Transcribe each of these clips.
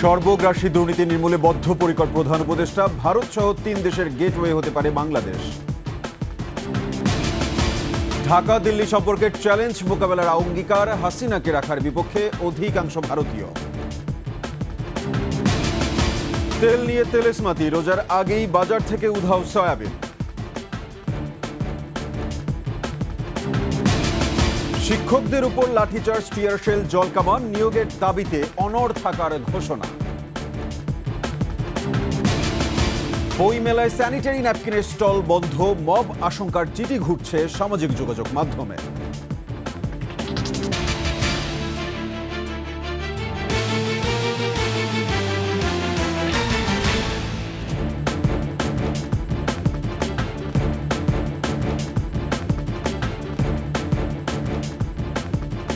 সর্বগ্রাসী দুর্নীতি নির্মূলে বদ্ধপরিকর প্রধান উপদেষ্টা। ভারত সহ 3 দেশের গেটওয়ে হতে পারে বাংলাদেশ। ঢাকা দিল্লি সম্পর্কের চ্যালেঞ্জ মোকাবেলার অঙ্গীকার, হাসিনাকে রাখার বিপক্ষে অধিকাংশ ভারতীয়। তেল নিয়ে তেলেসমাতি, রোজার আগেই বাজার থেকে উধাও সয়াবিন। শিক্ষকদের উপর লাঠিচার্জ, টিয়ারশেল, জলকামান, নিয়োগের দাবিতে অনড় থাকার ঘোষণা। বই মেলায় স্যানিটারি ন্যাপকিনের স্টল বন্ধ, মব আশঙ্কার চিঠি ঘুরছে সামাজিক যোগাযোগ মাধ্যমে।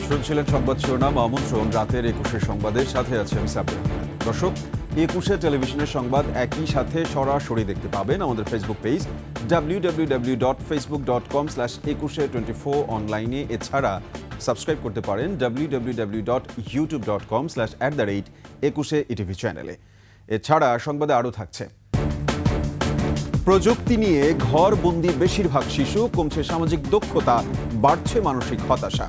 শুনছিলেন সংবাদ শিরোনাম, আমন্ত্রণ রাতের 21 সংবাদের সাথে আছে আমি সাব্বির আহমেদ। দর্শক, 21 টেলিভিশনের সংবাদ একই সাথে সরাসরি দেখতে পাবেন আমাদের ফেসবুক পেজ www.facebook.com/2124 অনলাইনে। এছাড়া সাবস্ক্রাইব করতে পারেন www.youtube.com/@21etv চ্যানেলে। এছাড়া সংবাদে আরও থাকছে, প্রযুক্তি নিয়ে ঘরবন্দি বেশিরভাগ শিশু, কমছে সামাজিক দক্ষতা, বাড়ছে মানসিক হতাশা।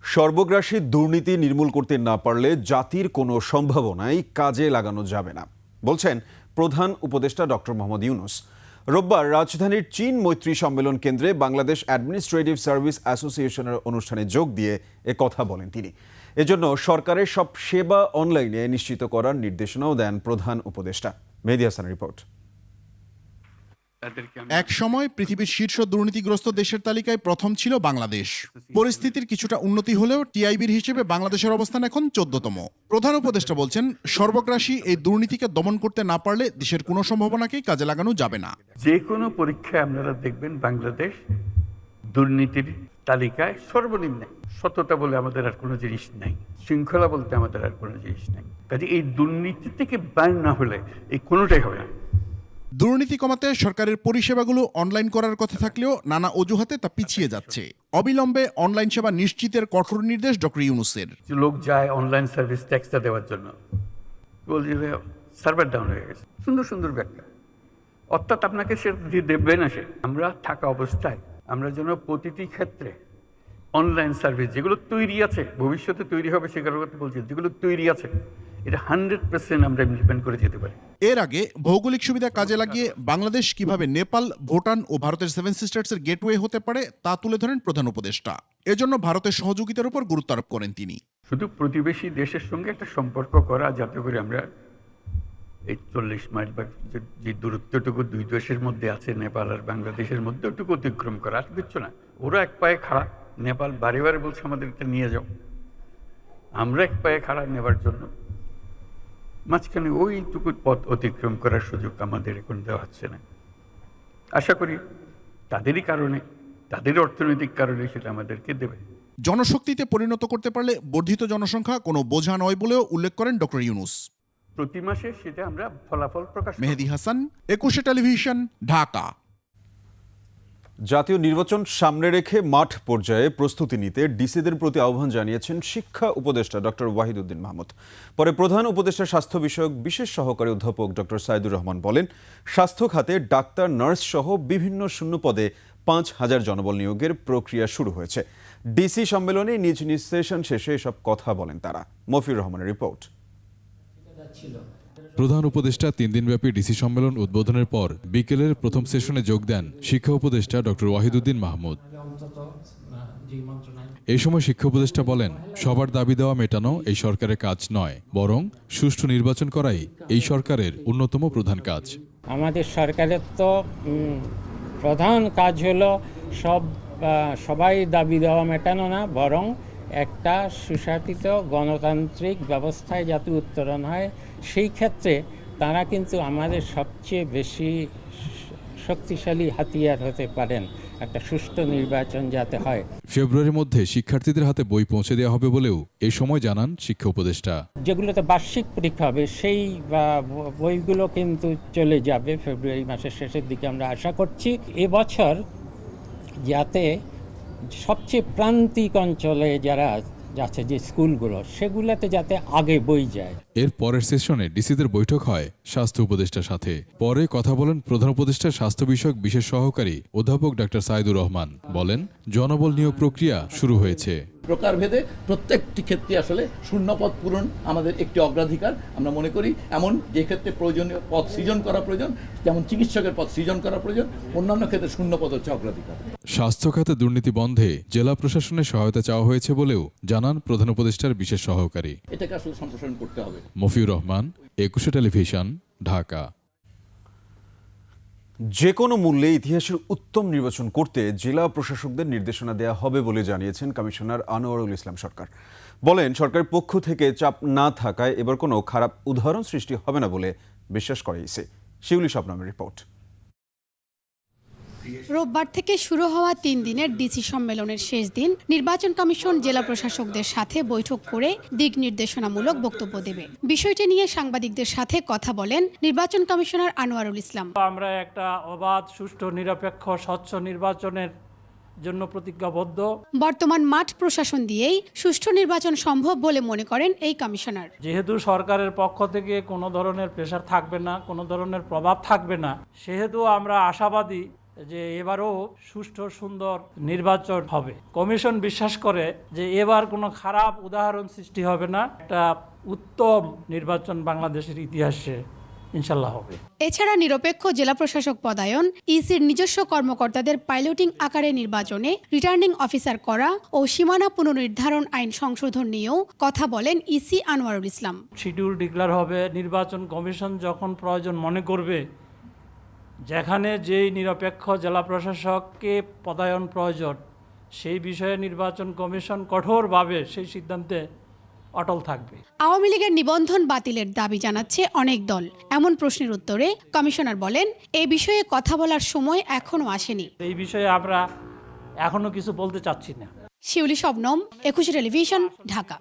সর্বগ্রাসী দুর্নীতি নির্মূল করতে না পারলে জাতির কোনো সম্ভাবনাই কাজে লাগানো যাবে না, বলছেন প্রধান উপদেষ্টা ডক্টর মোহাম্মদ ইউনূস। রোববার রাজধানীর চীন মৈত্রী সম্মেলন কেন্দ্রে বাংলাদেশ অ্যাডমিনিস্ট্রেটিভ সার্ভিস অ্যাসোসিয়েশনের অনুষ্ঠানে যোগ দিয়ে কথা বলেন তিনি। এজন্য সরকারের সব সেবা অনলাইনে নিশ্চিত করার নির্দেশনাও দেন প্রধান উপদেষ্টা। মেহেদী হাসানের রিপোর্ট। এক সময় পৃথিবীর শীর্ষ দুর্নীতিগ্রস্ত দেশের তালিকায় প্রথম ছিল বাংলাদেশ। পরিস্থিতির কিছুটা উন্নতি হলেও টিআইবির হিসেবে বাংলাদেশের অবস্থান এখন 14তম। প্রধান উপদেষ্টা বলছেন, সর্বগ্রাসী এই দুর্নীতিকে দমন করতে না পারলে দেশের কোনো সম্ভাবনাকেই কাজে লাগানো যাবে না। যে কোনো পরীক্ষায় আপনারা দেখবেন বাংলাদেশ দুর্নীতির তালিকায় সর্বনিম্ন। সততা বলে আমাদের আর কোনো জিনিস নাই, শৃঙ্খলা বলতে আমাদের আর কোনো জিনিস নাই। কাজে এই দুর্নীতি থেকে বাইর না হলে এই কোনোটাই হবে না। দুর্নীতি কমাতে সরকারের পরিষেবাগুলো অনলাইন করার কথা থাকলেও নানা অজুহাতে তা পিছিয়ে যাচ্ছে। অবিলম্বে অনলাইন সেবা নিশ্চিতের কঠোর নির্দেশ ডক্টর ইউনূসের। লোক যায় অনলাইন সার্ভিস ট্যাক্সটা দেওয়ার জন্য, বলছে সার্ভার ডাউন হয়ে গেছে। সুন্দর সুন্দর ব্যাখ্যা, অর্থাৎ আপনাকে সে দেবে না। সে আমরা থাকা অবস্থায় আমরা যেন প্রতিটি ক্ষেত্রে অনলাইন সার্ভিস যেগুলো তৈরি আছে, ভবিষ্যতে তৈরি হবে সেগুলোর কথা বলছি, যেগুলো তৈরি আছে এটা 100% আমরা ইমপ্লিমেন্ট করে যেতে পারি। এর আগে ভৌগোলিক সুবিধা কাজে লাগিয়ে বাংলাদেশ কিভাবে নেপাল, ভুটান ও ভারতের 7 সিস্টার্সের গেটওয়ে হতে পারে তা তুলে ধরেন প্রধান উপদেষ্টা। এজন্য ভারতের সহযোগিতার উপর গুরুত্ব আরোপ করেন তিনি। শুধু প্রতিবেশী দেশের সঙ্গে একটা সম্পর্ক করা, যাতে করে আমরা এই 40 মাইল বা যে দূরত্বটুকু দুই দেশের মধ্যে আছে, নেপাল আর বাংলাদেশের মধ্যে, ওটুকু অতিক্রম করা। আর কিচ্ছু না। ওরা এক পায়ে খাড়া, নেপাল বারে বারে বলছে আমাদের এটা নিয়ে যাও, আমরা এক পায়ে খাড়া নেবার জন্য মাঝখানে ওইটুকু পথ অতিক্রম করার সুযোগ আমাদের এখন দেওয়া হচ্ছে না। আশা করি তাদেরই কারণে, তাদের অর্থনৈতিক কারণে সেটা আমাদেরকে দেবে। জনশক্তিতে পরিণত করতে পারলে বর্ধিত জনসংখ্যা কোনো বোঝা নয় বলেও উল্লেখ করেন ডক্টর ইউনূস। প্রতি মাসে সেটা আমরা ফলাফল প্রকাশ। মেহেদী হাসান, 21 টেলিভিশন, ঢাকা। জাতীয় নির্বাচন সামনে রেখে মাঠ পর্যায়ে প্রস্তুতি নিতে ডিসিদের প্রতি আহ্বান জানিয়েছেন শিক্ষা উপদেষ্টা ডক্টর ওয়াহিদুদ্দিন মাহমুদ। পরে প্রধান উপদেষ্টা স্বাস্থ্য বিষয়ক বিশেষ সহকারী অধ্যাপক ডক্টর সাইদুর রহমান বলেন, স্বাস্থ্য খাতে ডাক্তার, নার্স সহ বিভিন্ন শূন্য পদে 5000 জনবল নিয়োগের প্রক্রিয়া শুরু হয়েছে। ডিসি সম্মেলনে নিজ নিজ সেশন শেষে এসব কথা বলেন তারা। মফির রহমানের রিপোর্ট। প্রধান উপদেষ্টা 3 দিনব্যাপী ডিসি সম্মেলন উদ্বোধনের পর বিকেলের প্রথম সেশনে যোগ দেন শিক্ষা উপদেষ্টা ডক্টর ওয়াহিদুদ্দিন মাহমুদ। এই সময় শিক্ষা উপদেষ্টা বলেন, সবার দাবি দেওয়া মেটানো এই সরকারের কাজ নয়, বরং সুষ্ঠু নির্বাচন করাই এই সরকারের অন্যতম প্রধান কাজ। আমাদের সরকারের তো প্রধান কাজ হলো সবাই দাবি দেওয়া মেটানো না, বরং একটা সুশাসিত গণতান্ত্রিক ব্যবস্থায় যাতে উত্তরণ হয়, সেই ক্ষেত্রে তারা কিন্তু আমাদের সবচেয়ে বেশি শক্তিশালী হাতিয়ার হতে পারেন একটা সুষ্ঠু নির্বাচন যাতে হয়। ফেব্রুয়ারির মধ্যে শিক্ষার্থীদের হাতে বই পৌঁছে দেওয়া হবে বলেও এই সময় জানান শিক্ষা উপদেষ্টা। যেগুলোতে বার্ষিক পরীক্ষা হবে সেই বইগুলো কিন্তু চলে যাবে ফেব্রুয়ারি মাসের শেষের দিকে আমরা আশা করছি। এবছর যাতে সবচেয়ে প্রান্তিক অঞ্চলে যারা যাচ্ছে যে স্কুলগুলো সেগুলোতে যাতে আগে বই যায়। এর পরের সেশনে ডিসিদের বৈঠক হয় স্বাস্থ্য উপদেষ্টার সাথে। পরে কথা বলেন প্রধান উপদেষ্টার স্বাস্থ্য বিষয়ক বিশেষ সহকারী অধ্যাপক ডাক্তার সাইদুর রহমান। বলেন, জনবল নিয়োগ প্রক্রিয়া শুরু হয়েছে। প্রকারভেদে প্রত্যেকটি ক্ষেত্রে আসলে শূন্যপদ পূরণ আমাদের একটি অগ্রাধিকার আমরা মনে করি। এমন যে ক্ষেত্রে প্রয়োজনীয় পদ সৃজন করা প্রয়োজন, যেমন চিকিৎসকের পদ সৃজন করা প্রয়োজন, অন্যান্য ক্ষেত্রে শূন্যপদ হচ্ছে অগ্রাধিকার। স্বাস্থ্য খাতে দুর্নীতি বন্ধে জেলা প্রশাসনের সহায়তা চাওয়া হয়েছে বলেও জানান প্রধান উপদেষ্টার বিশেষ সহকারী। এটাকে আসলে সম্প্রসারণ করতে হবে। মফিউর রহমান, 21 টেলিভিশন, ঢাকা। যে কোনো মূল্যে ইতিহাসের উত্তম নির্বাচন করতে জেলা প্রশাসকদের নির্দেশনা দেওয়া হবে বলে জানিয়েছেন কমিশনার আনোয়ারুল ইসলাম সরকার। বলেন, সরকারের পক্ষ থেকে চাপ না থাকায় এবার কোনো খারাপ উদাহরণ সৃষ্টি হবে না বলে বিশ্বাস করে ইসি। শিউলি শবনমের রিপোর্ট। রোববার থেকে শুরু হওয়া 3 দিনের ডিসি সম্মেলনের শেষ দিন নির্বাচন কমিশন জেলা প্রশাসকদের সাথে বৈঠক করে দিক নির্দেশনামূলক বক্তব্য দেবে। বিষয়টি নিয়ে সাংবাদিকদের সাথে কথা বলেন নির্বাচন কমিশনার আনোয়ারুল ইসলাম। আমরা একটা অবাধ, সুষ্ঠু, নিরপেক্ষ, স্বচ্ছ নির্বাচনের জন্য প্রতিজ্ঞাবদ্ধ। বর্তমান মাঠ প্রশাসন দিয়েই সুষ্ঠু নির্বাচন সম্ভব বলে মনে করেন এই কমিশনার। যেহেতু সরকারের পক্ষ থেকে কোনো ধরনের প্রেশার থাকবে না, কোনো ধরনের প্রভাব থাকবে না, সেহেতু আমরা আশাবাদী যে এবারও সুষ্ঠু সুন্দর নির্বাচন হবে। কমিশন বিশ্বাস করে যে এবার কোনো খারাপ উদাহরণ সৃষ্টি হবে না, একটা উত্তম নির্বাচন বাংলাদেশের ইতিহাসে ইনশাল্লাহ হবে। এছাড়া নিরপেক্ষ জেলা প্রশাসক পদায়ন, ইসির নিজস্ব কর্মকর্তাদের পাইলটিং আকারে নির্বাচনে রিটার্নিং অফিসার করা ও সীমানা পুনর্নির্ধারণ আইন সংশোধন নিয়েও কথা বলেন EC Anwarul Islam. Schedule declare হবে, নির্বাচন কমিশন যখন প্রয়োজন মনে করবে, যেখানে যেই নিরপেক্ষ জেলা প্রশাসককে পদায়ন প্রয়োজন, সেই বিষয়ে নির্বাচন কমিশন কঠোরভাবে সেই সিদ্ধান্তে অটল থাকবে। আওয়ামী লীগের নিবন্ধন বাতিলের দাবি জানাচ্ছে অনেক দল। এমন প্রশ্নের উত্তরে কমিশনার বলেন, এই বিষয়ে কথা বলার সময় এখনো আসেনি। এই বিষয়ে আমরা এখনো কিছু বলতে চাচ্ছি না। শিউলি শবনম, 21 টেলিভিশন, ঢাকা।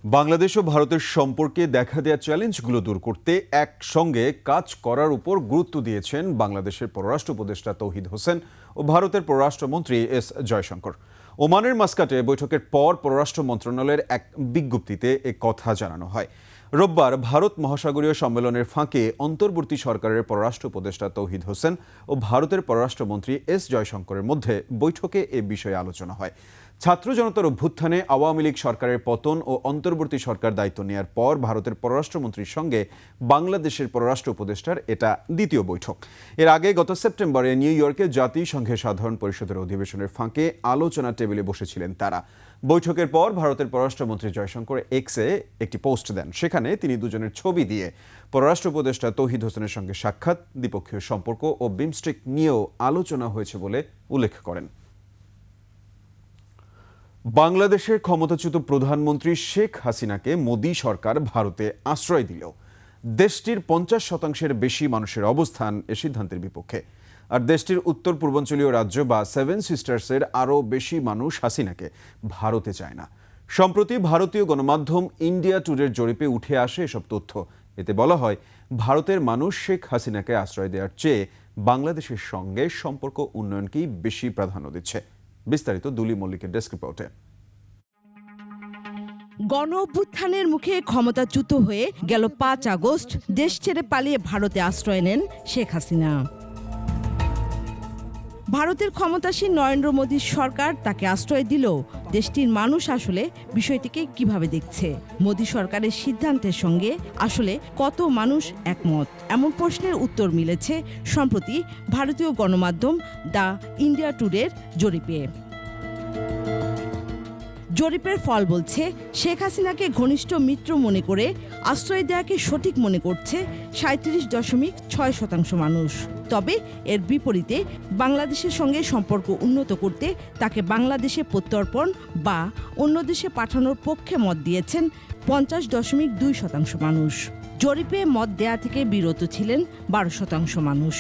বাংলাদেশ ও ভারতের সম্পর্কে দেখা দেওয়া চ্যালেঞ্জগুলো দূর করতে একসঙ্গে কাজ করার উপর গুরুত্ব দিয়েছেন বাংলাদেশের পররাষ্ট্র উপদেষ্টা তৌহিদ হোসেন ও ভারতের পররাষ্ট্রমন্ত্রী এস জয়শঙ্কর। ওমানের মাস্কাটে বৈঠকের পর পররাষ্ট্র মন্ত্রণালয়ের এক বিজ্ঞপ্তিতে এ কথা জানানো হয়। রোববার ভারত মহাসাগরীয় সম্মেলনের ফাঁকে অন্তর্বর্তী সরকারের পররাষ্ট্র উপদেষ্টা তৌহিদ হোসেন ও ভারতের পররাষ্ট্রমন্ত্রী এস জয়শঙ্করের মধ্যে বৈঠকে এ বিষয়ে আলোচনা হয়। ছাত্র জনতার অভ্যুত্থানে আওয়ামী লীগ সরকারের পতন ও অন্তর্বর্তী সরকার দায়িত্ব নেওয়ার পর ভারতের পররাষ্ট্রমন্ত্রীর সঙ্গে বাংলাদেশের পররাষ্ট্র উপদেষ্টার এটা দ্বিতীয় বৈঠক। এর আগে গত সেপ্টেম্বরে নিউ ইয়র্কে জাতিসংঘের সাধারণ পরিষদের অধিবেশনের ফাঁকে আলোচনা টেবিলে বসেছিলেন তারা। বৈঠকের পর ভারতের পররাষ্ট্রমন্ত্রী জয়শঙ্কর এক্সে একটি পোস্ট দেন। সেখানে তিনি দুজনের ছবি দিয়ে পররাষ্ট্র উপদেষ্টা তৌহিদ হোসেনের সঙ্গে সাক্ষাৎ, দ্বিপক্ষীয় সম্পর্ক ও বিমস্টেক নিয়েও আলোচনা হয়েছে বলে উল্লেখ করেন। বাংলাদেশের ক্ষমতাচ্যুত প্রধানমন্ত্রী শেখ হাসিনাকে মোদি সরকার ভারতে আশ্রয় দিলেও দেশটির 50% বেশি মানুষের অবস্থান এ সিদ্ধান্তের বিপক্ষে। আর দেশটির উত্তর পূর্বাঞ্চলীয় রাজ্য বা 7 সিস্টার্সের আরও বেশি মানুষ হাসিনাকে ভারতে চায় না। সম্প্রতি ভারতীয় গণমাধ্যম ইন্ডিয়া টুডের জরিপে উঠে আসে এসব তথ্য। এতে বলা হয়, ভারতের মানুষ শেখ হাসিনাকে আশ্রয় দেওয়ার চেয়ে বাংলাদেশের সঙ্গে সম্পর্ক উন্নয়নকেই বেশি প্রাধান্য দিচ্ছে। বিস্তারিত দুলি মল্লিকের ডেস্ক রিপোর্টে। গণ অভ্যুত্থানের মুখে ক্ষমতাচ্যুত হয়ে গেল 5 আগস্ট দেশ ছেড়ে পালিয়ে ভারতে আশ্রয় নেন শেখ হাসিনা। ভারতের ক্ষমতাসীন নরেন্দ্র মোদীর সরকার তাকে আশ্রয় দিলেও দেশটির মানুষ আসলে বিষয়টিকে কিভাবে দেখছে, মোদী সরকারের সিদ্ধান্তের সঙ্গে আসলে কত মানুষ একমত, এমন প্রশ্নের উত্তর মিলেছে সম্প্রতি ভারতীয় গণমাধ্যম দ্য ইন্ডিয়া টুডের জরিপে। জরিপের ফল বলছে, শেখ হাসিনাকে ঘনিষ্ঠ মিত্র মনে করে আশ্রয় দেওয়াকে সঠিক মনে করছে 37.6% মানুষ। তবে এর বিপরীতে বাংলাদেশের সঙ্গে সম্পর্ক উন্নত করতে তাকে বাংলাদেশে প্রত্যর্পণ বা অন্য দেশে পাঠানোর পক্ষে মত দিয়েছেন 50.2% মানুষ। জরিপে মত দেয়া থেকে বিরত ছিলেন 12% মানুষ।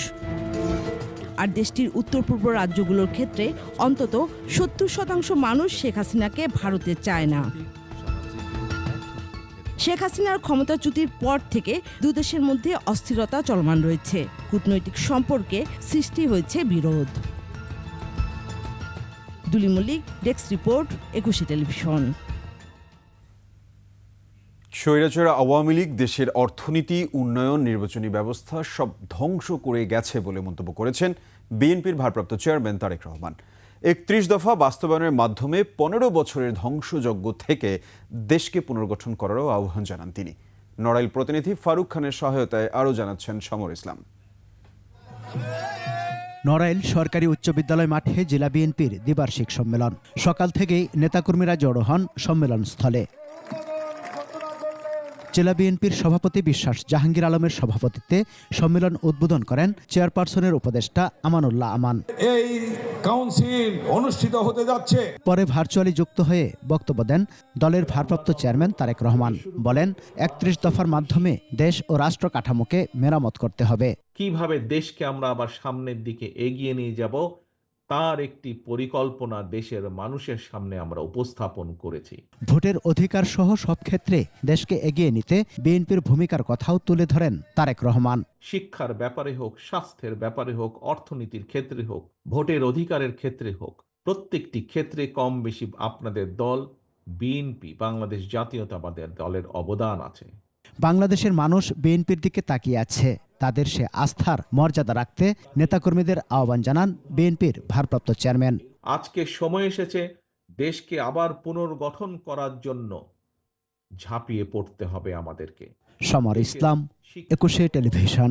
আর দেশটির উত্তর পূর্ব রাজ্যগুলোর ক্ষেত্রে অন্তত 70% মানুষ শেখ হাসিনাকে ভারতে চায় না। শেখ হাসিনার ক্ষমতাচ্যুতির পর থেকে দুদেশের মধ্যে অস্থিরতা চলমান রয়েছে, কূটনৈতিক সম্পর্কে সৃষ্টি হয়েছে বিরোধ। দুলি মল্লিক, ডেস্ক রিপোর্ট, 21 টেলিভিশন। স্বৈরাচার আওয়ামী লীগ দেশের অর্থনীতি, উন্নয়ন, নির্বাচনী ব্যবস্থা সব ধ্বংস করে গেছে বলে মন্তব্য করেছেন বিএনপির ভারপ্রাপ্ত চেয়ারম্যান তারেক রহমান। 31 দফা বাস্তবায়নের মাধ্যমে 15 বছরের ধ্বংসযজ্ঞ থেকে দেশকে পুনর্গঠন করারও আহ্বান জানান তিনি। নড়াইল প্রতিনিধি ফারুক খানের সহায়তায় আরও জানাচ্ছেন সমর ইসলাম। নড়াইল সরকারি উচ্চ বিদ্যালয় মাঠে জেলা বিএনপির দ্বিবার্ষিক সম্মেলন। সকাল থেকেই নেতাকর্মীরা জড়ো হন সম্মেলনস্থলে। জেলা বিএনপির সভাপতি বিশ্বাস জাহাঙ্গীর আলমের সভাপতিত্বে সম্মেলন উদ্বোধন করেন চেয়ারপারসনের উপদেষ্টা আমানুল্লাহ আমান। এই কাউন্সিল অনুষ্ঠিত হতে যাচ্ছে। পরে ভার্চুয়ালি যুক্ত হয়ে বক্তব্য দেন দলের ভারপ্রাপ্ত চেয়ারম্যান তারেক রহমান। বলেন, 31 দফার মাধ্যমে দেশ ও রাষ্ট্র কাঠামোকে মেরামত করতে হবে। কিভাবে দেশকে আমরা আবার সামনের দিকে এগিয়ে নিয়ে যাব তার একটি পরিকল্পনা দেশের মানুষের সামনে আমরা উপস্থাপন করেছি। ভোটের অধিকার সহ সব ক্ষেত্রে দেশকে এগিয়ে নিতে বিএনপির ভূমিকার কথাও তুলে ধরেন তারেক রহমান। শিক্ষার ব্যাপারে হোক, স্বাস্থ্যের ব্যাপারে হোক, অর্থনীতির ক্ষেত্রে হোক, ভোটের অধিকারের ক্ষেত্রে হোক, প্রত্যেকটি ক্ষেত্রে কম বেশি আপনাদের দল বিএনপি, বাংলাদেশ জাতীয়তাবাদী দলের অবদান আছে। বাংলাদেশের মানুষ বিএনপির দিকে তাকিয়ে আছে। তাদের সে আস্থার মর্যাদা রাখতে নেতাকর্মীদের আহ্বান জানান বিএনপির ভারপ্রাপ্ত চেয়ারম্যান। আজকে সময় এসেছে দেশকে আবার পুনর্গঠন করার জন্য ঝাঁপিয়ে পড়তে হবে আমাদেরকে। সমর ইসলাম, 21 টেলিভিশন।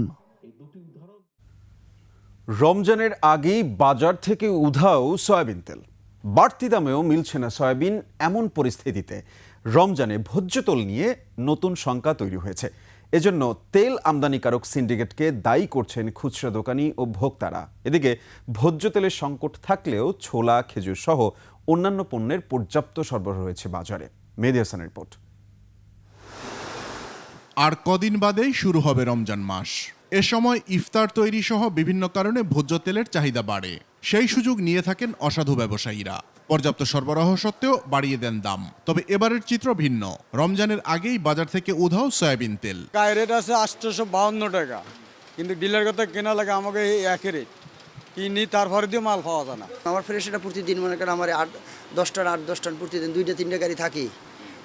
রমজানের আগেই বাজার থেকে উধাও সয়াবিন তেল। বাড়তি দামেও মিলছে না সয়াবিন। এমন পরিস্থিতিতে রমজানে ভোজ্য তেল নিয়ে নতুন শঙ্কা তৈরি হয়েছে। এজন্য তেল আমদানিকারক সিন্ডিকেটকে দায়ী করছেন খুচরা দোকানি ও ভোক্তারা। এদিকে ভোজ্য তেলের সংকট থাকলেও ছোলা, খেজুর সহ অন্যান্য পণ্যের পর্যাপ্ত সরবরাহ রয়েছে বাজারে। মেহেদী হাসানের রিপোর্ট। আর কদিন বাদেই শুরু হবে রমজান মাস। এ সময় ইফতার তৈরি সহ বিভিন্ন কারণে ভোজ্য তেলের চাহিদা বাড়ে। সেই সুযোগ নিয়ে থাকেন অসাধু ব্যবসায়ীরা। পর্যাপ্ত সরবরাহ সত্ত্বেও বাড়িয়ে দেন দাম। তবে এবারের চিত্র ভিন্ন। রমজানের আগেই বাজার থেকে উধাও সয়াবিন তেল। গায়ে রেট আছে 852 টাকা, কিন্তু ডিলার কথা কেনা লাগে আমাকে এই একই রেট কিনি, তারপরে দিয়ে মাল পাওয়া যায় না। আমার ফ্রেশ এটা প্রতিদিন মনে করেন আমার 8-10 টন প্রতিদিন 2-3টা গাড়ি থাকি।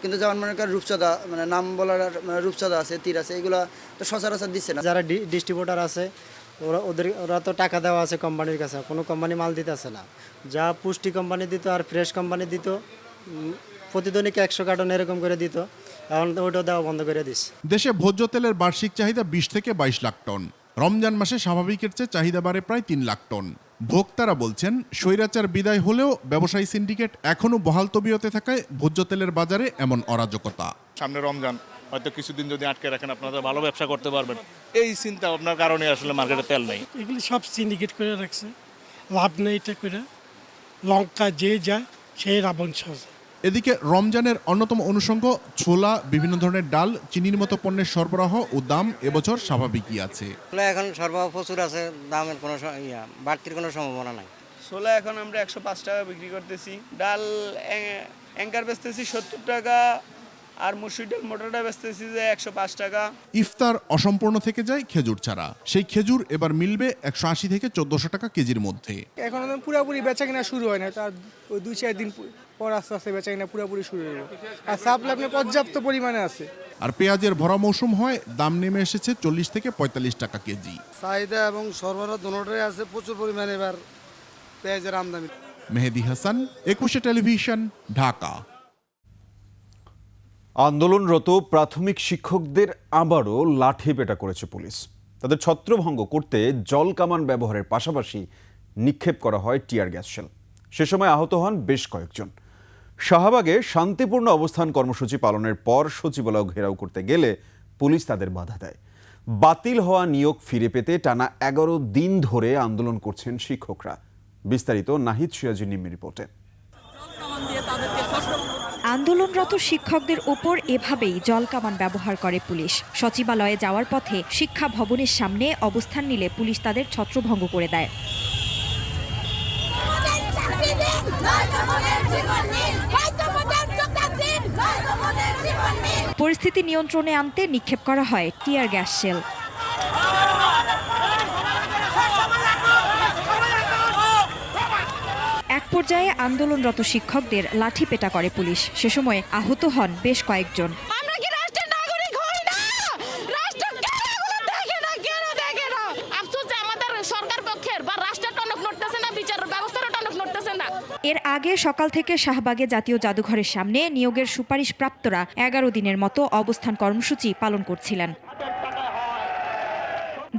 কিন্তু যেমন মনে করেন রূপচাঁদা, মানে নাম বলার মানে রূপচাঁদা আছে, তীর আছে, এগুলো তো সচরাচর দিচ্ছে না। যারা ডিস্ট্রিবিউটার আছে ওরা তো টাকা দেওয়া আছে কোম্পানির কাছে, কোনো কোম্পানি মাল দিতে আসে না। যা পুষ্টি কোম্পানি দিত আর ফ্রেশ কোম্পানি দিত, প্রতিদিনই 100 কার্টন এরকম করে দিত, এখন ওইটাও দেওয়া বন্ধ করে দিচ্ছে। দেশে ভোজ্য তেলের বার্ষিক চাহিদা 20 থেকে 22 লাখ টন। রমজান মাসে স্বাভাবিকের চেয়ে চাহিদা বাড়ে প্রায় 3 লাখ টন। ভোক্তারা বলছেন, স্বৈরাচার বিদায় হলেও ব্যবসায়ী সিন্ডিকেট এখনো বহাল তবিয়তে থাকায় ভোজ্য তেলের বাজারে এমন অরাজকতা। সামনে রমজান, হয়তো কিছুদিন যদি আটকে রাখেন আপনারা ভালো ব্যবসা করতে পারবেন, এই চিন্তা ভাবনার কারণে আসলে মার্কেটে তেল নেই। এগুলি সব সিন্ডিকেট করে রাখছে, লাভ নেই এটা করে, লঙ্কা যে যায় সেই রাবণ সাজে। এদিকে রমজানের অন্যতম অনুষঙ্গ ছোলা, বিভিন্ন ধরনের ডাল, চিনির মতো পণ্যের সরবরাহ ও দাম এবছর স্বাভাবিকই আছে। এখন সরবরাহ প্রচুর আছে, দামের কোনো বাড়তির কোনো সম্ভাবনা নাই। ছোলা এখন আমরা 105 টাকা বিক্রি করতেছি, ডাল অ্যাঙ্কার বেচতেছি 70 টাকা, আর মুসুর ডাল মোটাটা বেচতেছি যে 105 টাকা। ইফতার অসম্পূর্ণ থেকে যায় খেজুর ছাড়া। সেই খেজুর এবার মিলবে 180 থেকে 1400 টাকা কেজির মধ্যে। এখন পুরোপুরি বেচা কিনা শুরু হয় না, তার ওই 2-4 দিন পর আস্তে আস্তে বেচা কিনা পুরোপুরি শুরু হয়ে যাবে। আর সাপ্লাই আপনার পর্যাপ্ত পরিমাণে আছে। আর পেঁয়াজের ভরা মৌসুম হয়, দাম নেমে এসেছে 40 থেকে 45 টাকা কেজি। চাহিদা এবং সরবরাহ দুটোটাই আছে প্রচুর পরিমাণে এবার পেঁয়াজের আমদানি। মেহেদী হাসান, 21 টেলিভিশন, ঢাকা। আন্দোলনরত প্রাথমিক শিক্ষকদের আবারও লাঠিপেটা করেছে পুলিশ। তাদের ছত্রভঙ্গ করতে জল কামান ব্যবহারের পাশাপাশি নিক্ষেপ করা হয় টিয়ার গ্যাস শেল। সে সময় আহত হন বেশ কয়েকজন। শাহবাগে শান্তিপূর্ণ অবস্থান কর্মসূচি পালনের পর সচিবালয় ঘেরাও করতে গেলে পুলিশ তাদের বাধা দেয়। বাতিল হওয়া নিয়োগ ফিরে পেতে টানা 11 দিন ধরে আন্দোলন করছেন শিক্ষকরা। বিস্তারিত নাহিদ সিরাজুর নিম্নের রিপোর্টে। আন্দোলনরত শিক্ষকদের উপর এভাবেই জলকামান ব্যবহার করে পুলিশ। সচিবালয়ে যাওয়ার পথে শিক্ষা ভবনের সামনে অবস্থান নিলে পুলিশ তাদের ছত্রভঙ্গ করে দেয়। পরিস্থিতি নিয়ন্ত্রণে আনতে নিক্ষেপ করা হয় টিয়ার গ্যাস শেল। এক পর্যায়ে আন্দোলনরত শিক্ষকদের লাঠিপেটা করে পুলিশ। সে সময় আহত হন বেশ কয়েকজন। এর আগে সকাল থেকে শাহবাগে জাতীয় জাদুঘরের সামনে নিয়োগের সুপারিশপ্রাপ্তরা 11 দিনের মতো অবস্থান কর্মসূচি পালন করছিলেন।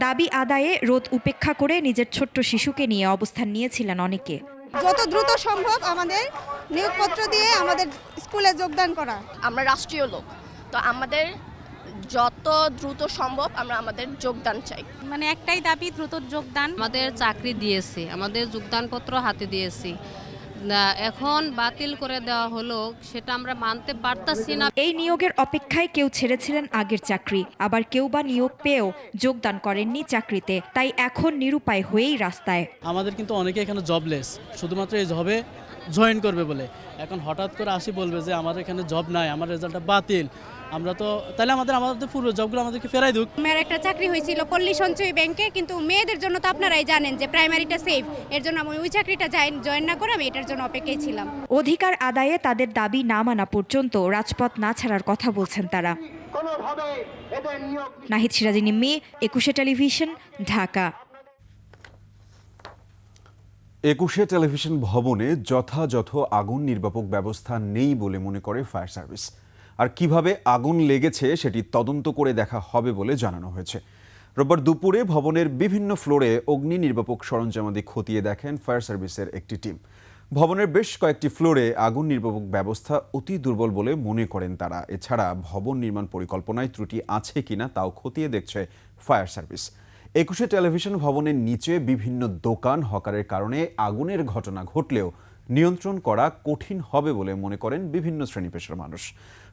দাবি আদায়ে রোদ উপেক্ষা করে নিজের ছোট্ট শিশুকে নিয়ে অবস্থান নিয়েছিলেন অনেকে। যত দ্রুত সম্ভব আমাদের নিয়োগপত্র দিয়ে আমাদের স্কুলে যোগদান করা। আমরা রাষ্ট্রীয় লোক, তো আমাদের যত দ্রুত সম্ভব আমরা আমাদের যোগদান চাই। মানে একটাই দাবি, দ্রুত যোগদান। আমাদের চাকরি দিয়েছি, আমাদের যোগদানপত্র হাতে দিয়েছি, এখন বাতিল করে দেওয়া হলো, সেটা আমরা মানতে পারতাছি না। এই নিয়োগের অপেক্ষায় কেউ ছেড়েছিলেন আগের চাকরি, আবার কেউ বা নিয়োগ পেয়েও যোগদান করেননি চাকরিতে, তাই এখন নিরুপায় হয়েই রাস্তায়। আমাদের কিন্তু অনেকে এখানে জবলেস, শুধুমাত্র এই জবে জয়েন করবে বলে। এখন হঠাৎ করে আসি বলবে যে আমার এখানে জব নাই, আমার রেজাল্টটা বাতিল, আমরা তো তাহলে আমাদের পুরো জবগুলো আমাদেরকে ফেরাই দিক। মেয়ের একটা চাকরি হয়েছিল পল্লী সঞ্চয় ব্যাংকে, কিন্তু মেয়েদের জন্য তো আপনারাই জানেন যে প্রাইমারিটা সেফ, এর জন্য আমি ওই চাকরিটা জয়েন না করে আমি এটার জন্য অপেক্ষায় ছিলাম। অধিকার আদায়ে তাদের দাবি না মানা পর্যন্ত রাজপথ না ছাড়ার কথা বলছেন তারা। নাহিদ সিরাজি নিম্মি, 21 টেলিভিশন, ঢাকা। 21 টেলিভিশন ভবনে যথাযথ আগুন নির্বাপক ব্যবস্থা নেই বলে মনে করে ফায়ার সার্ভিস। আর কিভাবে আগুন লেগেছে সেটি তদন্ত করে দেখা হবে বলে জানানো হয়েছে। রোববার দুপুরে ভবনের বিভিন্ন ফ্লোরে অগ্নি নির্বাপক সরঞ্জামাদি খতিয়ে দেখেন ফায়ার সার্ভিসের একটি টিম। ভবনের বেশ কয়েকটি ফ্লোরে আগুন নির্বাপক ব্যবস্থা অতি দুর্বল বলে মনে করেন তারা। এছাড়া ভবন নির্মাণ পরিকল্পনায় ত্রুটি আছে কিনা তাও খতিয়ে দেখছে ফায়ার সার্ভিস। 21 টেলিভিশন ভবনের নিচে বিভিন্ন দোকান হকারের কারণে আগুনের ঘটনা ঘটলেও নিয়ন্ত্রণ করা কঠিন হবে বলে মনে করেন বিভিন্ন শ্রেণী পেশার মানুষ।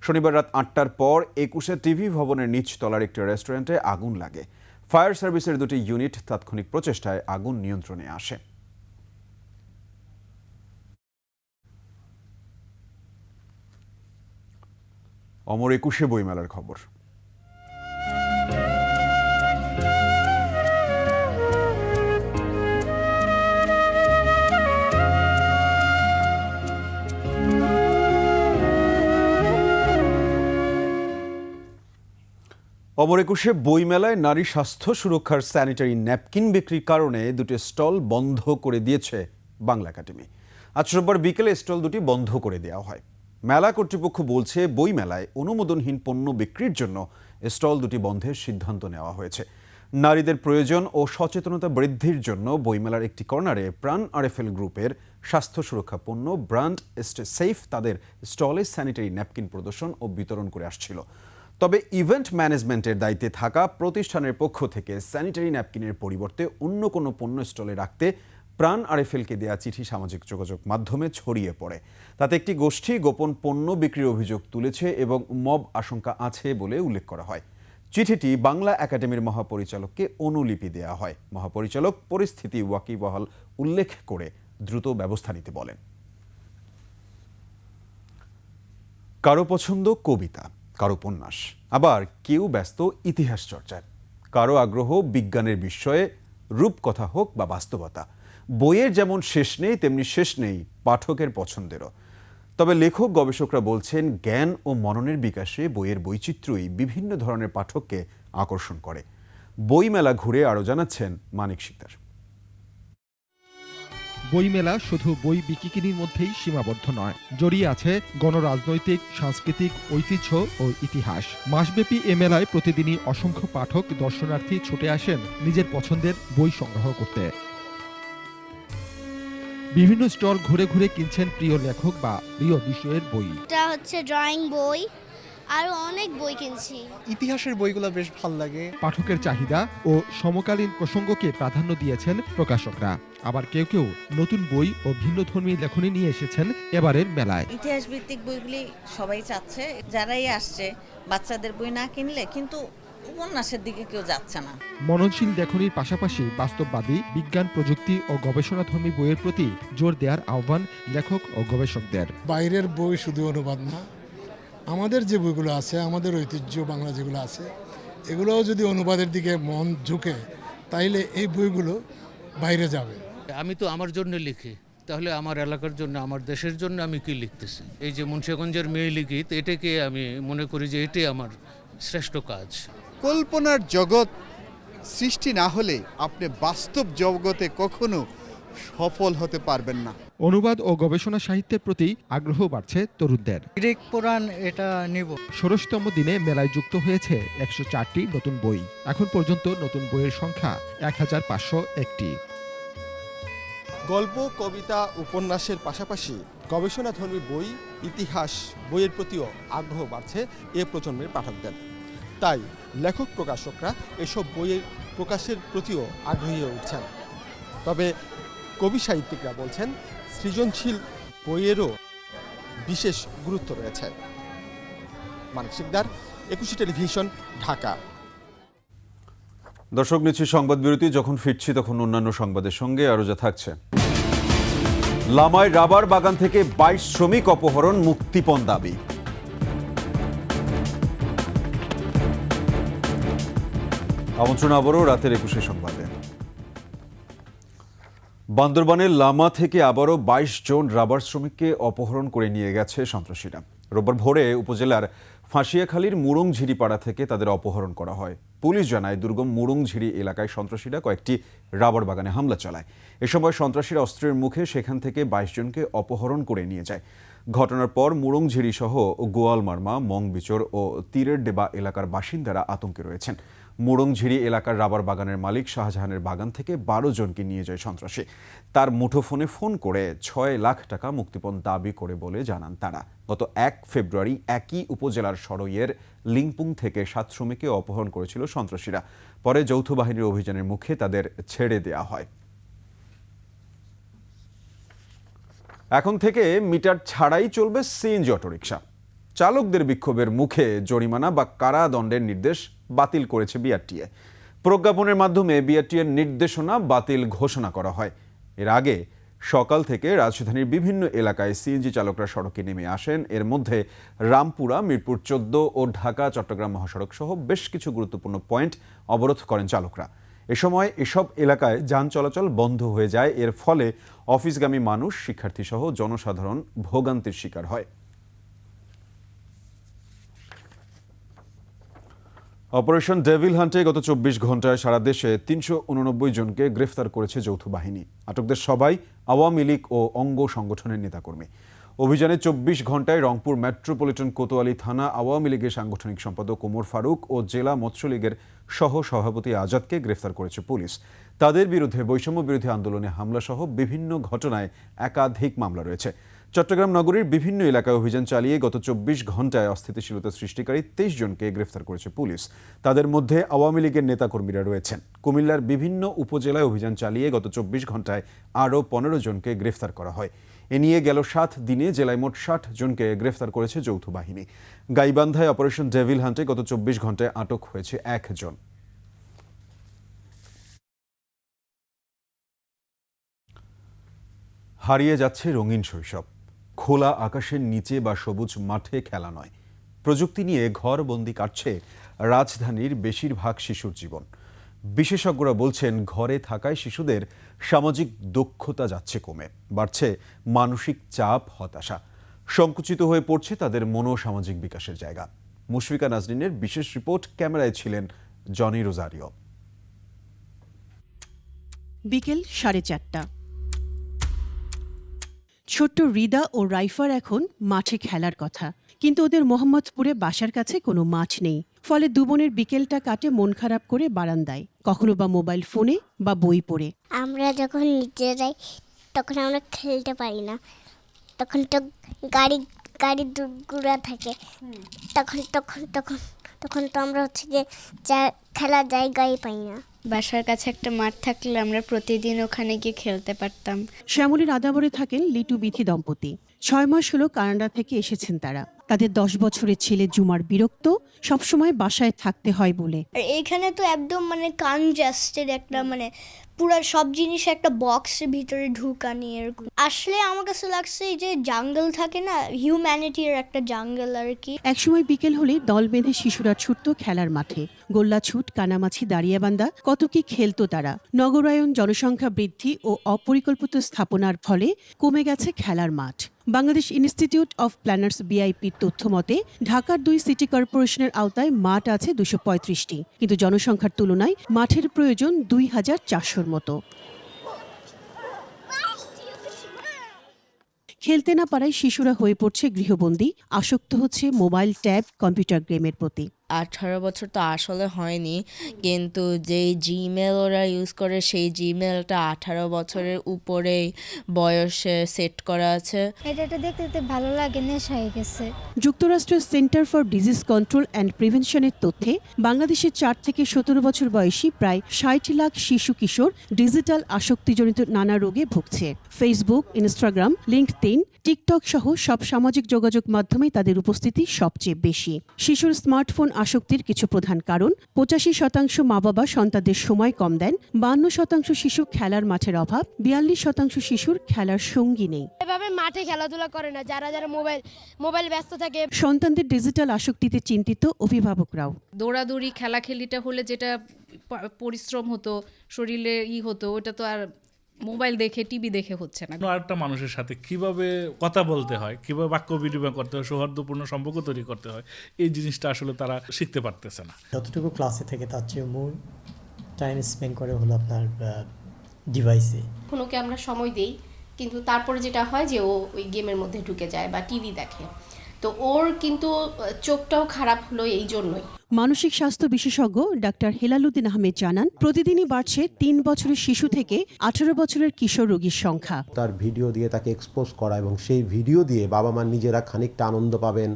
শনিবার রাত 8টার পর 21 টিভি ভবনের নিচতলার একটি রেস্টুরেন্টে আগুন লাগে। ফায়ার সার্ভিসের দুটি ইউনিট তাৎক্ষণিক প্রচেষ্টায় আগুন নিয়ন্ত্রণে আসে। অমর 21 বইমেলার খবর। অমর 21 বইমেলায় নারী স্বাস্থ্য সুরক্ষার স্যানিটারি ন্যাপকিন বিক্রির কারণে দুটি স্টল বন্ধ করে দিয়েছে বাংলা একাডেমি। আজ রোববার বিকেলে স্টল দুটি বন্ধ করে দেওয়া হয়। মেলা কর্তৃপক্ষ বলছে বইমেলায় অনুমোদনহীন পণ্য বিক্রির জন্য স্টল দুটি বন্ধের সিদ্ধান্ত নেওয়া হয়েছে। নারীদের প্রয়োজন ও সচেতনতা বৃদ্ধির জন্য বইমেলার একটি কর্নারে প্রাণ আরএফএল গ্রুপের স্বাস্থ্য সুরক্ষা পণ্য ব্র্যান্ড স্টে সেফ তাদের স্টলে স্যানিটারি ন্যাপকিন প্রদর্শন ও বিতরণ করে আসছিল। তবে ইভেন্ট ম্যানেজমেন্টের দায়িত্বে থাকা প্রতিষ্ঠানের পক্ষ থেকে স্যানিটারি ন্যাপকিনের পরিবর্তে অন্য কোনো পণ্য স্টলে রাখতে প্রাণ আরএফএলকে দেয়া চিঠি সামাজিক যোগাযোগ মাধ্যমে ছড়িয়ে পড়ে। তাতে একটি গোষ্ঠী গোপন পণ্য বিক্রির অভিযোগ তুলেছে এবং মব আশঙ্কা আছে বলে উল্লেখ করা হয়। চিঠিটি বাংলা একাডেমির মহাপরিচালককে অনুলিপি দেওয়া হয়। মহাপরিচালক পরিস্থিতি ওয়াকিবহাল উল্লেখ করে দ্রুত ব্যবস্থা নিতে বলেন। কারো পছন্দ কবিতা, কারো উপন্যাস, আবার কেউ ব্যস্ত ইতিহাস চর্চায়, কারো আগ্রহ বিজ্ঞানের বিষয়ে, রূপকথা হোক বা বাস্তবতা। বইয়ের যেমন শেষ নেই তেমনি শেষ নেই পাঠকের পছন্দেরও। তবে লেখক গবেষকরা বলছেন জ্ঞান ও মননের বিকাশে বইয়ের বৈচিত্র্যই বিভিন্ন ধরনের পাঠককে আকর্ষণ করে। বইমেলা ঘুরে আরও জানাচ্ছেন মানিক শিকদার। বইমেলা শুধু বই বিক্রির মধ্যেই সীমাবদ্ধ নয়, জড়িয়ে আছে গণরাজনৈতিক, সাংস্কৃতিক ঐতিহ্য ও ইতিহাস। মাসব্যাপী এ মেলায় প্রতিদিনই অসংখ্য পাঠক দর্শনার্থী ছুটে আসেন নিজের পছন্দের বই সংগ্রহ করতে। বিভিন্ন স্টল ঘুরে ঘুরে কিনছেন প্রিয় লেখক বা প্রিয় বিষয়ের বই। এটা হচ্ছে ড্রয়িং বই, আরো অনেক বই কিনছি। ইতিহাসের বইগুলো বেশ ভালো লাগে। পাঠকের চাহিদা ও সমকালীন প্রসঙ্গকে প্রাধান্য দিয়েছেন প্রকাশকরা। আবার কেউ কেউ নতুন বই ও ভিন্নধর্মী লেখনী নিয়ে এসেছেন এবারের মেলায়। ইতিহাস ভিত্তিক বইগুলি সবাই চাচ্ছে, যারাই আসছে বাচ্চাদের বই না কিনলে কিন্তু উপন্যাসের দিকে কেউ যাচ্ছে না। মননশীল লেখনীর পাশাপাশি বাস্তববাদী, বিজ্ঞান, প্রযুক্তি ও গবেষণাধর্মী বইয়ের প্রতি জোর দেওয়ার আহ্বান লেখক ও গবেষকদের। বাইরের বই শুধু অনুবাদ না, আমাদের যে বইগুলো আছে, আমাদের ঐতিহ্য বাংলা যেগুলো আছে, এগুলোও যদি অনুবাদের দিকে মন ঝুঁকে তাইলে এই বইগুলো বাইরে যাবে। আমি তো আমার জন্য লিখি, তাহলে আমার এলাকার জন্য, আমার দেশের জন্য আমি কি লিখতেছি। এই যে মুন্সিগঞ্জের মেয়েলি গীত, এটাকে আমি মনে করি যে এটাই আমার শ্রেষ্ঠ কাজ। কল্পনার জগৎ সৃষ্টি না হলে আপনি বাস্তব জগতে কখনো সফল হতে পারবেন না। অনুবাদ ও গবেষণা সাহিত্যের প্রতি আগ্রহ বাড়ছে তরুণদের। গ্রিক পুরাণ এটা নিব। ১৬তম দিনে মেলায় যুক্ত হয়েছে ১০৪টি নতুন বই। এখন পর্যন্ত নতুন বইয়ের সংখ্যা ১৫০১টি। গল্প, কবিতা, উপন্যাসের পাশাপাশি গবেষণাধর্মী বই, ইতিহাস বইয়ের প্রতিও আগ্রহ বাড়ছে এ প্রজন্মের পাঠকদের। তাই লেখক প্রকাশকরা এসব বইয়ের প্রকাশের প্রতিও আগ্রহী হয়ে উঠছেন। তবে কবি সাহিত্যিকরা বলছেন সৃজনশীল বইয়েরও বিশেষ গুরুত্ব রয়েছে। মানিক শিকদার, ২১ টেলিভিশন, ঢাকা। দর্শক, নিচ্ছি সংবাদ বিরতি। যখন ফিরছি তখন অন্যান্য সংবাদের সঙ্গে আরও যা থাকছে। লামায় রাবার বাগান থেকে ২২ শ্রমিক অপহরণ, মুক্তিপণ দাবি। আমন্ত্রণ আবারও রাতের ২১ সংবাদে। বান্দরবানের লামা থেকে আবারও ২২ জন রাবার শ্রমিককে অপহরণ করে নিয়ে গেছে সন্ত্রাসীরা। রোববার ভোরে উপজেলার ফাঁসিয়াখালীর মুরংঝিরি পাড়া থেকে তাদের অপহরণ করা হয়। পুলিশ জানায়, দুর্গম মুরংঝিরি এলাকায় সন্ত্রাসীরা কয়েকটি রাবার বাগানে হামলা চালায়। এ সময় সন্ত্রাসীরা অস্ত্রের মুখে সেখান থেকে ২২ জনকে অপহরণ করে নিয়ে যায়। ঘটনার পর মুরংঝিরি সহ গোয়ালমারমা, মংবিচর ও তীরের ডেবা এলাকার বাসিন্দারা আতঙ্কে রয়েছেন। মুরংঝিরি এলাকার রাবার বাগানের মালিক শাহজাহানের বাগান থেকে ১২ জনকে নিয়ে যায় সন্ত্রাসী। তার মুঠোফোনে ফোন করে ৬ লাখ টাকা মুক্তিপণ দাবি করে বলে জানান তারা। গত ১ ফেব্রুয়ারি একই উপজেলার সরইয়ের লিংপুং থেকে ৭ শ্রমিককে অপহরণ করেছিল সন্ত্রাসীরা। পরে যৌথ বাহিনীর অভিযানের মুখে তাদের ছেড়ে দেওয়া হয়। এখন থেকে মিটার ছাড়াই চলবে সিএনজি অটোরিকশা। চালকদের বিক্ষোভের মুখে জরিমানা বা কারাদণ্ডের নির্দেশ বাতিল করেছে বিআরটিএ। প্রজ্ঞাপনের মাধ্যমে বিআরটিএর নির্দেশনা বাতিল ঘোষণা করা হয়। এর আগে সকাল থেকে রাজধানীর বিভিন্ন এলাকায় সিএনজি চালকরা সড়কে নেমে আসেন। এর মধ্যে রামপুরা, মিরপুর ১৪ ও ঢাকা চট্টগ্রাম মহাসড়ক সহ বেশ কিছু গুরুত্বপূর্ণ পয়েন্ট অবরোধ করেন চালকরা। এ সময় এসব এলাকায় যান চলাচল বন্ধ হয়ে যায়। এর ফলে অফিসগামী মানুষ, শিক্ষার্থী সহ জনসাধারণ ভোগান্তির শিকার হয়। অপারেশন ডেভিল হান্টে গত ২৪ ঘন্টায় সারা দেশে ৩৮৯ জনকে গ্রেফতার করেছে যৌথ বাহিনী। আটকদের সবাই আওয়ামী লীগ ও অঙ্গ সংগঠনের নেতাকর্মী। অভিযানে ২৪ ঘন্টায় রংপুর মেট্রোপলিটন কোতোয়ালি থানা আওয়ামী লীগের সাংগঠনিক সম্পাদক ওমর ফারুক ও জেলা মৎস্য লীগের সহ সভাপতি আজাদকে গ্রেফতার করেছে পুলিশ। তাদের বিরুদ্ধে বৈষম্য বিরোধী আন্দোলনে হামলা সহ বিভিন্ন ঘটনায় একাধিক মামলা রয়েছে। চট্টগ্রাম নগরীর বিভিন্ন এলাকায় অভিযান চালিয়ে গত ২৪ ঘন্টায় অস্থিতিশীলতা সৃষ্টিকারী ২৩ জনকে গ্রেফতার করেছে পুলিশ। তাদের মধ্যে আওয়ামী লীগের নেতাকর্মীরা রয়েছেন। কুমিল্লার বিভিন্ন উপজেলায় অভিযান চালিয়ে গত ২৪ ঘন্টায় আরও ১৫ জনকে গ্রেফতার করা হয়। এ নিয়ে গেল ৭ দিনে জেলায় মোট ৬০ জনকে গ্রেফতার করেছে যৌথ বাহিনী। গাইবান্ধায় অপারেশন ডেভিল হান্টে গত ২৪ ঘন্টায় আটক হয়েছে ১ জন। হারিয়ে যাচ্ছে রঙিন শৈশব। খোলা আকাশের নিচে বা সবুজ মাঠে খেলা নয়, প্রযুক্তি নিয়ে ঘরবন্দি কাটছে রাজধানীর বেশিরভাগ শিশুর জীবন। বিশেষজ্ঞরা বলছেন, ঘরে থাকায় শিশুদের সামাজিক দক্ষতা যাচ্ছে কমে, বাড়ছে মানসিক চাপ, হতাশা, সংকুচিত হয়ে পড়ছে তাদের মনোসামাজিক বিকাশের জায়গা। মুশফিকা নাজরিনের বিশেষ রিপোর্ট, ক্যামেরায় ছিলেন জনি রোজারিও। বিকেল 4:30। ছোট্ট রিদা ও রাইফার এখন মাঠে খেলার কথা, কিন্তু ওদের মোহাম্মদপুরে বাসার কাছে কোনো মাঠ নেই। ফলে দুবোনের বিকেলটা কাটে মন খারাপ করে বারান্দায়, কখনো বা মোবাইল ফোনে বা বই পড়ে। আমরা যখন নিচে যাই তখন আমরা খেলতে পারি না, তখন তো গাড়ি গুড়া থাকে, তখন তখন তখন তখন তো আমরা হচ্ছে যে খেলার জায়গায় পাই না। বাসার কাছে একটা মাঠ থাকলে আমরা প্রতিদিন ওখানে গিয়ে খেলতে পারতাম। শ্যামলীর আদাবরে থাকেন লিটু বিথি দম্পতি। 6 মাস হলো কানাডা থেকে এসেছেন তারা। তাদের 10 বছরের ছেলে জুমার বিরক্ত, সবসময় বাসায় থাকতে হয় বলে। আর এইখানে তো একদম কনজাস্টেড একটা পুরো সব জিনিস একটা বক্সের ভিতরে ঢুকানি এরকম। আসলে আমার কাছে লাগছে এই যে জাঙ্গল থাকে না, হিউম্যানিটির একটা জাঙ্গল আর কি। একসময় বিকেল হলে দল বেঁধে শিশুরা ছুটত খেলার মাঠে, গোল্লা ছুট, কানামাছি, দাঁড়িয়াবান্ধা, কত কি খেলতো তারা। নগরায়ন, জনসংখ্যা বৃদ্ধি ও অপরিকল্পিত স্থাপনার ফলে কমে গেছে খেলার মাঠ। বাংলাদেশ ইনস্টিটিউট অফ প্ল্যানার্স বিআইপির তথ্য মতে ঢাকার 2 সিটি কর্পোরেশনের আওতায় মাঠ আছে 235টি, কিন্তু জনসংখ্যার তুলনায় মাঠের প্রয়োজন 2400-র মতো। খেলতে না পারায় শিশুরা হয়ে পড়ছে গৃহবন্দী, আসক্ত হচ্ছে মোবাইল, ট্যাব, কম্পিউটার গেমের প্রতি। 18 বছর তো আসলে হয়নি, কিন্তু যেই জিমেল ওরা ইউজ করে সেই জিমেলটা 18 বছরের উপরে বয়সে সেট করা আছে। এটা দেখতে দেখতে ভালো লাগে, নেশা হয়ে গেছে। যুক্তরাষ্ট্রের Center for Disease Control and প্রিভেনশনের তথ্যে বাংলাদেশের 4 থেকে 17 বছর বয়সী প্রায় 60 লাখ শিশু কিশোর ডিজিটাল আসক্তিজনিত নানা রোগে ভুগছে। ফেসবুক, ইনস্টাগ্রাম, লিঙ্কডইন, টিকটক সহ সব সামাজিক যোগাযোগ মাধ্যমে তাদের উপস্থিতি সবচেয়ে বেশি। শিশুর স্মার্টফোন আসক্তির কিছু প্রধান কারণ: 85% মা বাবা সন্তানদের সময় কম দেন, 52% শিশু খেলার মাঠের অভাব, 42% শিশুর খেলার সঙ্গী নেই। এভাবে মাঠে খেলাধুলা করে না, যারা মোবাইল ব্যস্ত থাকে। সন্তানদের ডিজিটাল আসক্তিতে চিন্তিত অভিভাবকরাও। দৌড়াদৌড়ি, খেলাখেলিটা হলে যেটা পরিশ্রম হতো, শরীরে হতো, ওটা তো আর মোবাইল দেখে, টিভি দেখে হচ্ছে না। আরেকটা মানুষের সাথে কিভাবে কথা বলতে হয়, কিভাবে বাক্য বিনিময় করতে হয়, সৌহার্দ্যপূর্ণ সম্পর্ক তৈরি করতে হয়, এই জিনিসটা আসলে তারা শিখতে পারতেছে না। যতটুকু ক্লাসে থেকে তার চেয়ে মূল টাইম স্পেন্ড করে হলো আপনার ডিভাইসে। ওকে আমরা সময় দেই, কিন্তু তারপরে যেটা হয় যে ও ওই গেমের মধ্যে ঢুকে যায় বা টিভি দেখে, তো ওর কিন্তু চোখটাও খারাপ হলো এই জন্যই। মানসিক স্বাস্থ্য বিশেষজ্ঞ ডাক্তার হেলালুদ্দিন আহমেদ জানান, প্রতিদিনই বাড়ছে 3 বছরের শিশু থেকে 18 বছরের কিশোর রোগীর সংখ্যা। তার ভিডিও দিয়ে তাকে এক্সপোজ করা এবং সেই ভিডিও দিয়ে বাবা মা নিজেরা খানিকটা আনন্দ পাবেন,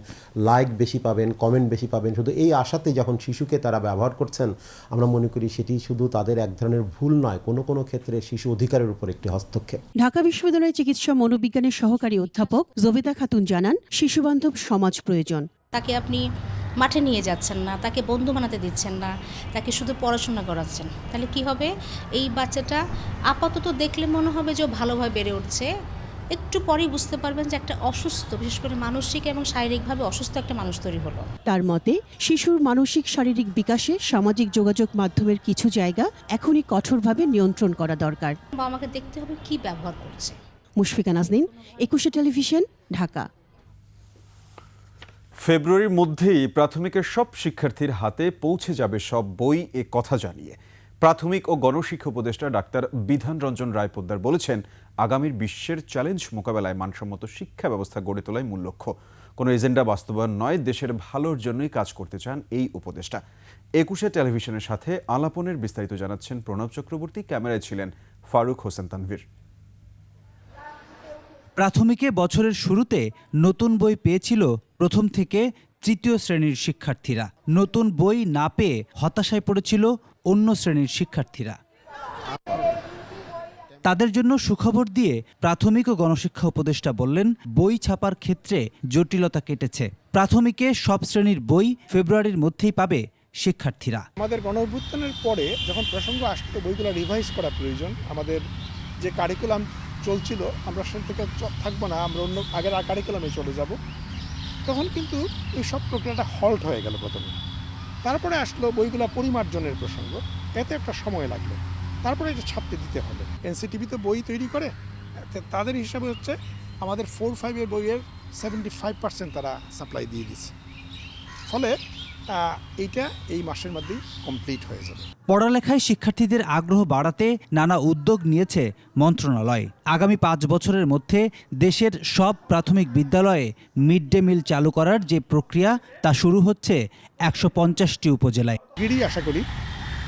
লাইক বেশি পাবেন, কমেন্ট বেশি পাবেন, শুধু এই আশাতে যখন শিশুকে তারা ব্যবহার করছেন, আমরা মনে করি সেটি শুধু তাদের এক ধরনের ভুল নয়, কোনো কোনো ক্ষেত্রে শিশু অধিকারের উপর একটি হস্তক্ষেপ। ঢাকা বিশ্ববিদ্যালয়ের চিকিৎসা মনোবিজ্ঞানের সহকারী অধ্যাপক জবিতা খাতুন জানান, শিশুবান্ধব সমাজ প্রয়োজন। তাকে আপনি মাঠে নিয়ে যাচ্ছেন না, তাকে বন্ধু বানাতে দিচ্ছেন না, তাকে শুধু পড়াশোনা করাচ্ছেন, তাহলে কি হবে? এই বাচ্চাটা আপাতত দেখলে মনে হবে যে ভালোভাবে বেড়ে উঠছে, একটু পরেই বুঝতে পারবেন যে একটা অসুস্থ, বিশেষ করে মানসিক এবং শারীরিকভাবে অসুস্থ একটা মানুষ তৈরি হলো। তার মতে, শিশুর মানসিক শারীরিক বিকাশে সামাজিক যোগাযোগ মাধ্যমের কিছু জায়গা এখনই কঠোরভাবে নিয়ন্ত্রণ করা দরকার। বাবা মাকে দেখতে হবে কি ব্যবহার করছে। মুশফিকা নাজনীন, 21 টেলিভিশন, ঢাকা। ফেব্রুয়ারির মধ্যেই প্রাথমিকের সব শিক্ষার্থীর হাতে পৌঁছে যাবে সব বই, এ কথা জানিয়ে প্রাথমিক ও গণশিক্ষা উপদেষ্টা ডাক্তার বিধান রঞ্জন রায় পোদ্দার বলেছেন, আগামীর বিশ্বের চ্যালেঞ্জ মোকাবেলায় মানসম্মত শিক্ষা ব্যবস্থা গড়ে তোলাই মূল লক্ষ্য। কোনো এজেন্ডা বাস্তবায়ন নয়, দেশের ভালোর জন্যই কাজ করতে চান এই উপদেষ্টা। 21 টেলিভিশনের সাথে আলাপনের বিস্তারিত জানাচ্ছেন প্রণব চক্রবর্তী, ক্যামেরায় ছিলেন ফারুক হোসেন তানভীর। প্রাথমিকে বছরের শুরুতে নতুন বই পেয়েছিল প্রথম থেকে তৃতীয় শ্রেণীর শিক্ষার্থীরা। নতুন বই না পেয়ে হতাশায় পড়েছিল অন্য শ্রেণীর শিক্ষার্থীরা। তাদের জন্য সুখবর দিয়ে প্রাথমিক ও গণশিক্ষা উপদেষ্টা বললেন, বই ছাপার ক্ষেত্রে জটিলতা কেটেছে। প্রাথমিকে সব শ্রেণীর বই ফেব্রুয়ারির মধ্যেই পাবে শিক্ষার্থীরা। আমাদের গণঅভ্যুত্থানের পরে যখন প্রসঙ্গ আসতো বইগুলো রিভাইজ করা প্রয়োজন, আমাদের যে কারিকুলাম চলছিল আমরা সেখান থেকে থাকবো না, আমরা অন্য আগের কারিকুলামে চলে যাব, তখন কিন্তু এই সব প্রক্রিয়াটা হল্ট হয়ে গেল প্রথমে। তারপরে আসলো বইগুলো পরিমার্জনের প্রসঙ্গ, এতে একটা সময় লাগলো, তারপরে এটা ছাপতে দিতে হবে। এনসিটিভি তো বই তৈরি করে, তাদের হিসাবে হচ্ছে আমাদের 4-5 বইয়ের 75% তারা সাপ্লাই দিয়ে দিচ্ছে, ফলে এইটা এই মাসের মধ্যেই কমপ্লিট হয়ে যাবে। পড়ালেখায় শিক্ষার্থীদের আগ্রহ বাড়াতে নানা উদ্যোগ নিয়েছে মন্ত্রণালয়। আগামী 5 বছরের মধ্যে দেশের সব প্রাথমিক বিদ্যালয়ে মিড ডে মিল চালু করার যে প্রক্রিয়া, তা শুরু হচ্ছে 150টি উপজেলায়। আশা করি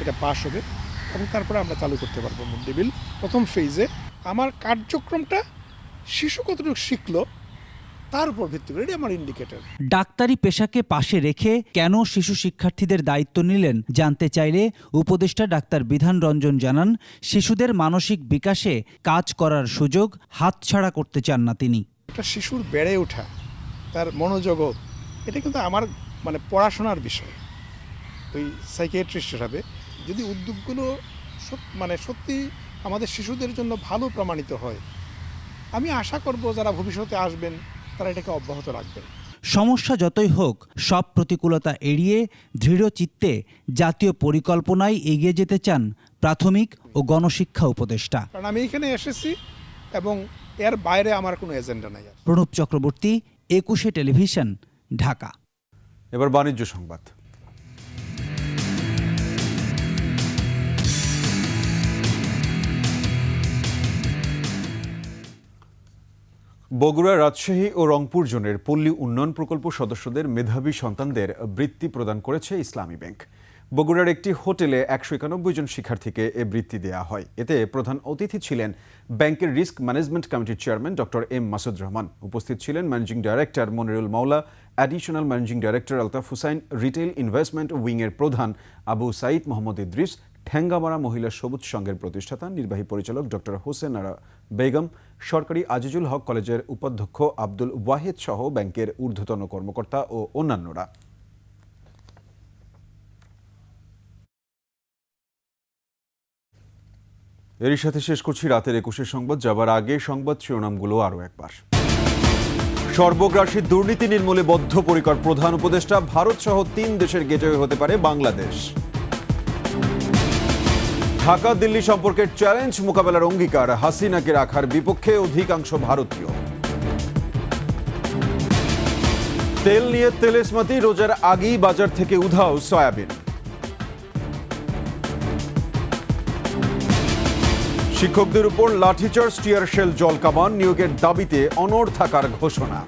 এটা পাস হবে এবং তারপরে আমরা চালু করতে পারবো মিড ডে মিল। প্রথম ফেজে আমার কার্যক্রমটা শিশু কতটুকু শিখলো তার উপর ভিত্তি করে আমার ইন্ডিকেটর। ডাক্তারি পেশাকে পাশে রেখে কেন শিশু শিক্ষার্থীদের দায়িত্ব নিলেন জানতে চাইলে উপদেষ্টা ডাক্তার বিধান রঞ্জন জানান, শিশুদের মানসিক বিকাশে কাজ করার সুযোগ হাতছাড়া করতে চান না তিনি। একটা শিশুর বেড়ে ওঠা, তার মনোজগৎ, এটা কিন্তু আমার মানে পড়াশোনার বিষয় ওই সাইকিয়াট্রিস্ট হিসাবে যদি উদ্যোগগুলো মানে সত্যি আমাদের শিশুদের জন্য ভালো প্রমাণিত হয়, আমি আশা করব যারা ভবিষ্যতে আসবেন তারা এটাকে অব্যাহত রাখবেন। সমস্যা যতই হোক সব প্রতিকূলতা এড়িয়ে দৃঢ় চিত্তে জাতীয় পরিকল্পনায় এগিয়ে যেতে চান প্রাথমিক ও গণশিক্ষা উপদেষ্টা। কারণ আমি এখানে এসেছি এবং এর বাইরে আমার কোনো এজেন্ডা নাই। প্রণব চক্রবর্তী, 21 টেলিভিশন, ঢাকা। এবার বাণিজ্য সংবাদ। বগুড়া, রাজশাহী ও রংপুর জোনের পল্লী উন্নয়ন প্রকল্প সদস্যদের মেধাবী সন্তানদের বৃত্তি প্রদান করেছে ইসলামী ব্যাংক। বগুড়ার একটি হোটেলে 191 জন শিক্ষার্থীকে এ বৃত্তি দেওয়া হয়। এতে প্রধান অতিথি ছিলেন ব্যাংকের রিস্ক ম্যানেজমেন্ট কমিটির chairman doctor M Masud Rahman. উপস্থিত ছিলেন managing director Monirul Maola, additional managing director Altaf Hussain, retail investment উইংয়ের প্রধান আবু সাইদ মোহাম্মদ ইদ্রিস, ঠ্যাঙ্গামারা মহিলা সবুজ সংঘের প্রতিষ্ঠাতা নির্বাহী পরিচালক ডক্টর হোসেন আরা বেগম, সরকারি আজিজুল হক কলেজের উপাধ্যক্ষ আব্দুল ওয়াহেদ সহ ব্যাংকের ঊর্ধ্বতন কর্মকর্তা ও অন্যান্যরা। এরই সাথে শেষ করছি রাতের 21 সংবাদ। যাবার আগে সংবাদ শিরোনামগুলো আরও একবার। সর্বগ্রাসী দুর্নীতি নির্মূলে বদ্ধপরিকর প্রধান উপদেষ্টা, ভারত সহ 3 দেশের গেটওয়ে হতে পারে বাংলাদেশ। ঢাকা দিল্লি সম্পর্কের চ্যালেঞ্জ মোকাবেলার অঙ্গীকার, হাসিনাকে রাখার বিপক্ষে অধিকাংশ ভারতীয়। তেল নিয়ে তেলেসমাতি, রোজার আগেই বাজার থেকে উধাও সয়াবিন। শিক্ষকদের উপর লাঠিচার্জ, টিয়ার শেল, জলকামান, নিয়োগের দাবিতে অনড় থাকার ঘোষণা।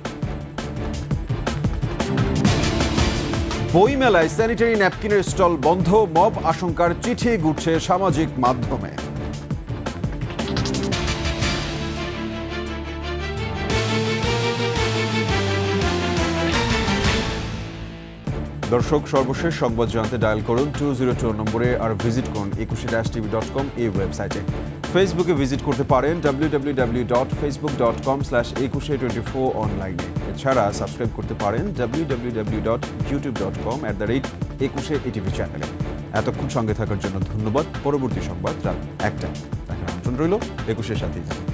বইমেলায় স্যানিটারি ন্যাপকিনের স্টল বন্ধ, মব আশঙ্কার চিঠি ঘুরছে সামাজিক মাধ্যমে। দর্শক, সর্বশেষ সংবাদ জানতে ডায়াল করুন 202 নম্বরে আর ভিজিট করুন 21-tv.com এই ওয়েবসাইটে। ফেসবুকে ভিজিট করতে পারেন www.facebook.com/2124 অনলাইনে। এছাড়া সাবস্ক্রাইব করতে পারেন www.youtube.com/21ATV চ্যানেলে। এতক্ষণ সঙ্গে থাকার জন্য ধন্যবাদ। পরবর্তী সংবাদ রাত 1টায় দেখার আমন্ত্রণ রইল। 21-এর সাথেই থাকুন।